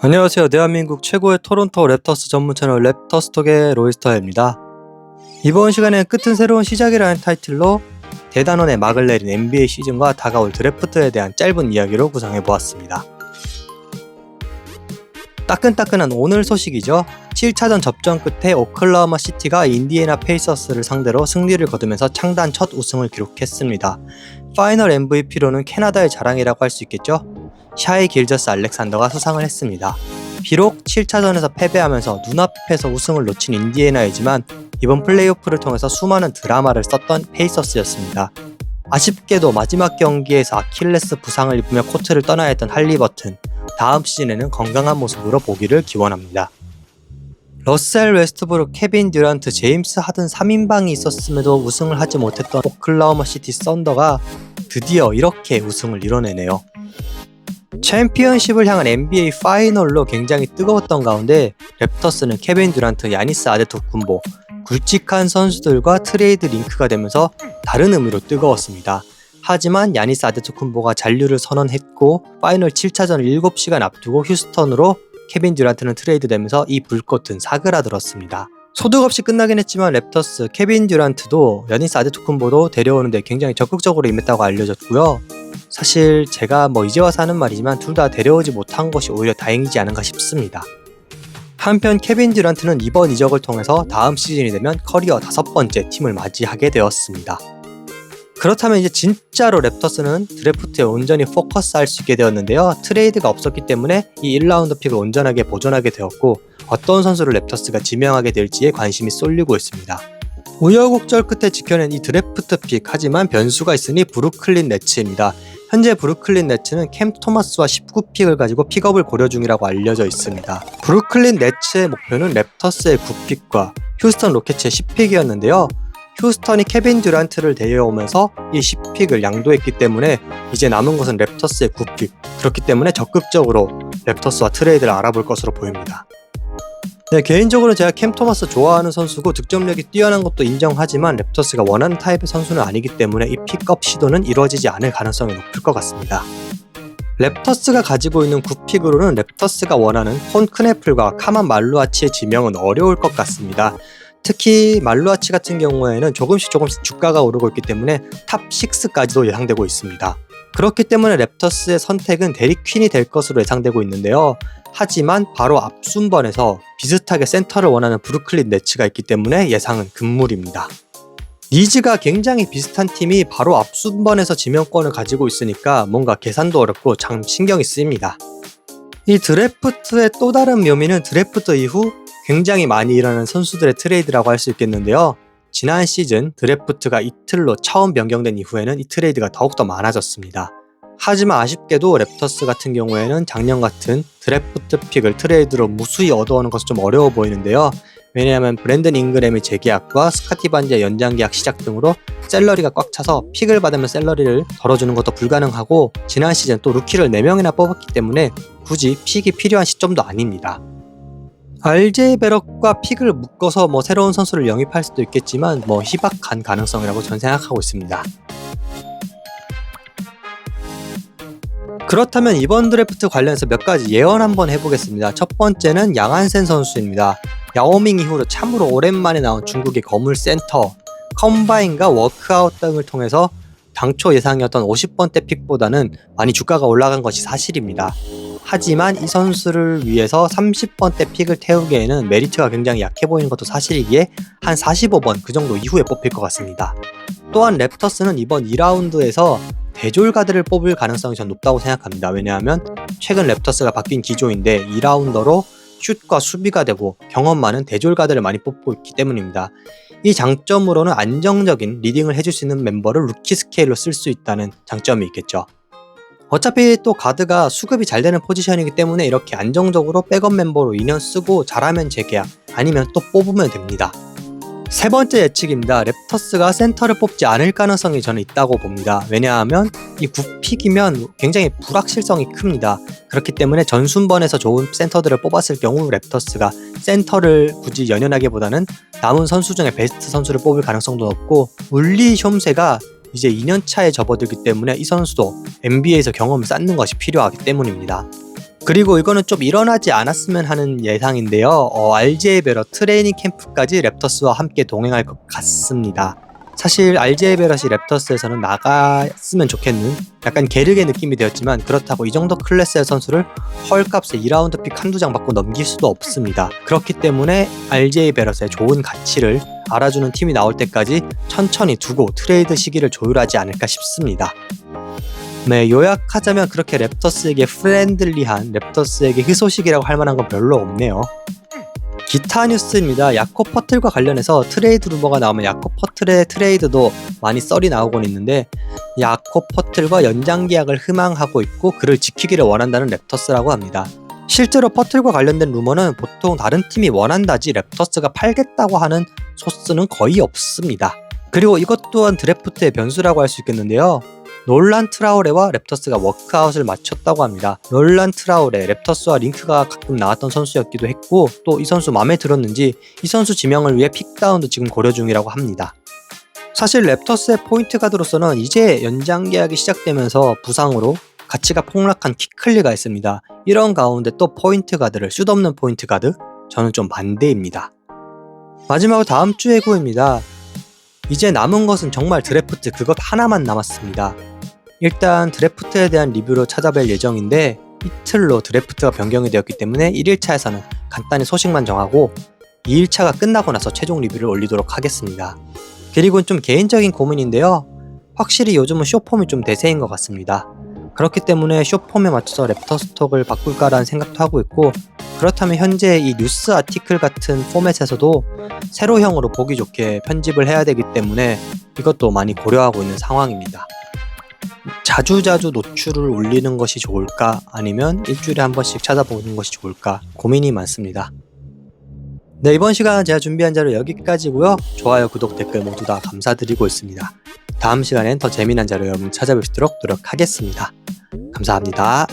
안녕하세요. 대한민국 최고의 토론토 랩터스 전문 채널 랩터스톡의 로이스터입니다. 이번 시간엔 끝은 새로운 시작이라는 타이틀로 대단원의 막을 내린 NBA 시즌과 다가올 드래프트에 대한 짧은 이야기로 구성해보았습니다. 따끈따끈한 오늘 소식이죠. 7차전 접전 끝에 오클라호마 시티가 인디애나 페이서스를 상대로 승리를 거두면서 창단 첫 우승을 기록했습니다. 파이널 MVP로는 캐나다의 자랑이라고 할 수 있겠죠. 샤이 길저스 알렉산더가 수상을 했습니다. 비록 7차전에서 패배하면서 눈앞에서 우승을 놓친 인디애나이지만 이번 플레이오프를 통해서 수많은 드라마를 썼던 페이서스였습니다. 아쉽게도 마지막 경기에서 아킬레스 부상을 입으며 코트를 떠나야 했던 할리버튼, 다음 시즌에는 건강한 모습으로 보기를 기원합니다. 러셀 웨스트브룩, 케빈 듀란트, 제임스 하든 3인방이 있었음에도 우승을 하지 못했던 오클라호마 시티 썬더가 드디어 이렇게 우승을 이뤄내네요. 챔피언십을 향한 NBA 파이널로 굉장히 뜨거웠던 가운데 랩터스는 케빈 듀란트, 야니스 아데토쿤보, 굵직한 선수들과 트레이드 링크가 되면서 다른 의미로 뜨거웠습니다. 하지만 야니스 아데토쿤보가 잔류를 선언했고 파이널 7차전을 7시간 앞두고 휴스턴으로 케빈 듀란트는 트레이드 되면서 이 불꽃은 사그라들었습니다. 소득 없이 끝나긴 했지만 랩터스, 케빈 듀란트도 야니스 아데토쿤보도 데려오는데 굉장히 적극적으로 임했다고 알려졌고요. 사실 제가 이제 와서 하는 말이지만 둘 다 데려오지 못한 것이 오히려 다행이지 않은가 싶습니다. 한편 케빈 듀란트는 이번 이적을 통해서 다음 시즌이 되면 커리어 5번째 팀을 맞이하게 되었습니다. 그렇다면 이제 진짜로 랩터스는 드래프트에 온전히 포커스할 수 있게 되었는데요. 트레이드가 없었기 때문에 이 1라운드 픽을 온전하게 보존하게 되었고 어떤 선수를 랩터스가 지명하게 될지에 관심이 쏠리고 있습니다. 우여곡절 끝에 지켜낸 이 드래프트 픽, 하지만 변수가 있으니 브루클린 네츠입니다. 현재 브루클린 네츠는 캠 토마스와 19픽을 가지고 픽업을 고려 중이라고 알려져 있습니다. 브루클린 네츠의 목표는 랩터스의 9픽과 휴스턴 로켓츠의 10픽이었는데요. 휴스턴이 케빈 듀란트를 데려오면서 이 10픽을 양도했기 때문에 이제 남은 것은 랩터스의 9픽, 그렇기 때문에 적극적으로 랩터스와 트레이드를 알아볼 것으로 보입니다. 네, 개인적으로 제가 캠 토마스 좋아하는 선수고 득점력이 뛰어난 것도 인정하지만 랩터스가 원하는 타입의 선수는 아니기 때문에 이 픽업 시도는 이루어지지 않을 가능성이 높을 것 같습니다. 랩터스가 가지고 있는 9픽으로는 랩터스가 원하는 폰 크네플과 카만 말루아치의 지명은 어려울 것 같습니다. 특히 말루아치 같은 경우에는 조금씩 주가가 오르고 있기 때문에 탑 6까지도 예상되고 있습니다. 그렇기 때문에 랩터스의 선택은 데릭 퀸이 될 것으로 예상되고 있는데요. 하지만 바로 앞순번에서 비슷하게 센터를 원하는 브루클린 네츠가 있기 때문에 예상은 금물입니다. 니즈가 굉장히 비슷한 팀이 바로 앞순번에서 지명권을 가지고 있으니까 뭔가 계산도 어렵고 참 신경이 쓰입니다. 이 드래프트의 또 다른 묘미는 드래프트 이후 굉장히 많이 일어나는 선수들의 트레이드라고 할 수 있겠는데요. 지난 시즌 드래프트가 이틀로 처음 변경된 이후에는 이 트레이드가 더욱더 많아졌습니다. 하지만 아쉽게도 랩터스 같은 경우에는 작년 같은 드래프트 픽을 트레이드로 무수히 얻어오는 것은 좀 어려워 보이는데요. 왜냐하면 브랜든 잉그램의 재계약과 스카티 반지의 연장계약 시작 등으로 셀러리가 꽉 차서 픽을 받으면 셀러리를 덜어주는 것도 불가능하고 지난 시즌 또 루키를 4명이나 뽑았기 때문에 굳이 픽이 필요한 시점도 아닙니다. RJ 베럿과 픽을 묶어서 새로운 선수를 영입할 수도 있겠지만 희박한 가능성이라고 저는 생각하고 있습니다. 그렇다면 이번 드래프트 관련해서 몇 가지 예언 한번 해보겠습니다. 첫 번째는 양한센 선수입니다. 야오밍 이후로 참으로 오랜만에 나온 중국의 거물 센터, 컴바인과 워크아웃 등을 통해서 당초 예상이었던 50번대 픽보다는 많이 주가가 올라간 것이 사실입니다. 하지만 이 선수를 위해서 30번대 픽을 태우기에는 메리트가 굉장히 약해 보이는 것도 사실이기에 한 45번 그 정도 이후에 뽑힐 것 같습니다. 또한 랩터스는 이번 2라운드에서 대졸가들을 뽑을 가능성이 전 높다고 생각합니다. 왜냐하면 최근 랩터스가 바뀐 기조인데 2라운더로 슛과 수비가 되고 경험 많은 대졸가들을 많이 뽑고 있기 때문입니다. 이 장점으로는 안정적인 리딩을 해줄 수 있는 멤버를 루키 스케일로 쓸 수 있다는 장점이 있겠죠. 어차피 또 가드가 수급이 잘 되는 포지션이기 때문에 이렇게 안정적으로 백업 멤버로 2년 쓰고 잘하면 재계약, 아니면 또 뽑으면 됩니다. 세 번째 예측입니다. 랩터스가 센터를 뽑지 않을 가능성이 저는 있다고 봅니다. 왜냐하면 이 9픽이면 굉장히 불확실성이 큽니다. 그렇기 때문에 전순번에서 좋은 센터들을 뽑았을 경우 랩터스가 센터를 굳이 연연하기보다는 남은 선수 중에 베스트 선수를 뽑을 가능성도 높고, 울리 숑세가 이제 2년 차에 접어들기 때문에 이 선수도 NBA에서 경험을 쌓는 것이 필요하기 때문입니다. 그리고 이거는 좀 일어나지 않았으면 하는 예상인데요. RJ 베럿 트레이닝 캠프까지 랩터스와 함께 동행할 것 같습니다. 사실 RJ 베럿이 랩터스에서는 나갔으면 좋겠는 약간 게르게 느낌이 되었지만, 그렇다고 이 정도 클래스의 선수를 헐값에 2라운드 픽 한두 장 받고 넘길 수도 없습니다. 그렇기 때문에 RJ 베럿의 좋은 가치를 알아주는 팀이 나올 때까지 천천히 두고 트레이드 시기를 조율하지 않을까 싶습니다. 네, 요약하자면 그렇게 랩터스에게 프렌들리한, 랩터스에게 희소식이라고 할 만한 건 별로 없네요. 기타 뉴스입니다. 야콥 퍼틀과 관련해서 트레이드 루머가 나오면 야콥 퍼틀의 트레이드도 많이 썰이 나오곤 있는데, 야콥 퍼틀과 연장 계약을 희망하고 있고 그를 지키기를 원한다는 랩터스라고 합니다. 실제로 퍼틀과 관련된 루머는 보통 다른 팀이 원한다지 랩터스가 팔겠다고 하는 소스는 거의 없습니다. 그리고 이것 또한 드래프트의 변수라고 할 수 있겠는데요. 놀란 트라우레와 랩터스가 워크아웃을 마쳤다고 합니다. 놀란 트라우레, 랩터스와 링크가 가끔 나왔던 선수였기도 했고, 또 이 선수 마음에 들었는지 이 선수 지명을 위해 픽다운도 지금 고려 중이라고 합니다. 사실 랩터스의 포인트 가드로서는 이제 연장 계약이 시작되면서 부상으로 가치가 폭락한 키클리가 있습니다. 이런 가운데 또 포인트 가드를, 슛 없는 포인트 가드? 저는 좀 반대입니다. 마지막으로 다음 주 예고입니다. 이제 남은 것은 정말 드래프트 그것 하나만 남았습니다. 일단 드래프트에 대한 리뷰로 찾아뵐 예정인데, 이틀로 드래프트가 변경이 되었기 때문에 1일차에서는 간단히 소식만 정하고 2일차가 끝나고 나서 최종 리뷰를 올리도록 하겠습니다. 그리고 좀 개인적인 고민인데요. 확실히 요즘은 숏폼이 좀 대세인 것 같습니다. 그렇기 때문에 숏폼에 맞춰서 랩터스톡을 바꿀까라는 생각도 하고 있고, 그렇다면 현재 이 뉴스 아티클 같은 포맷에서도 세로형으로 보기 좋게 편집을 해야 되기 때문에 이것도 많이 고려하고 있는 상황입니다. 자주자주 노출을 올리는 것이 좋을까, 아니면 일주일에 한 번씩 찾아보는 것이 좋을까 고민이 많습니다. 네, 이번 시간 제가 준비한 자료 여기까지고요. 좋아요, 구독, 댓글 모두 다 감사드리고 있습니다. 다음 시간엔 더 재미난 자료 여러분 찾아볼 수 있도록 노력하겠습니다. 감사합니다.